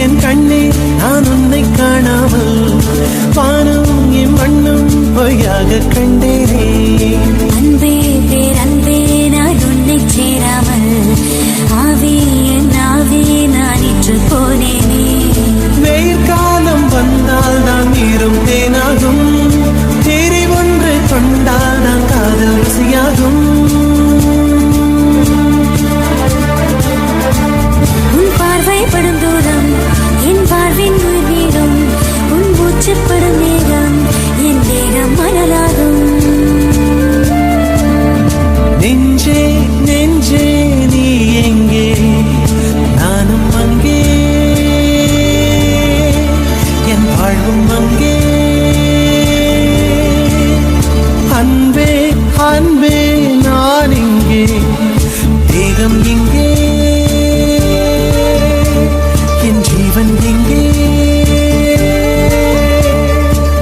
என் கண்ணே நான் உன்னை காணாமல் வானம் என் மண்ணும் பொய்யாக கண்டேனே. அன்பே பேரன்பே நான் உன்னை சேராமல் ஆவே என் ஆவே நான் இன்று போனேனே. வெயிற்காலம் வந்தால் நான் நீரும் தேனாகும், தேரை ஒன்று கொண்டால் நான் காதல் ருசியாகும். உன் பார்வைப்படும் தூரம் என் பார்வின் உயிரிடும், உன் மூச்சுப்படும் நேரம் என் தேகம் மணலாகும். நெஞ்சே நெஞ்சே நீ எங்கே, நானும் அங்கே, என் வாழ்வும் அங்கே. அன்பே அன்பே நான் இங்கே, தேகம் இங்கே, என் ஜீவன் எங்கே.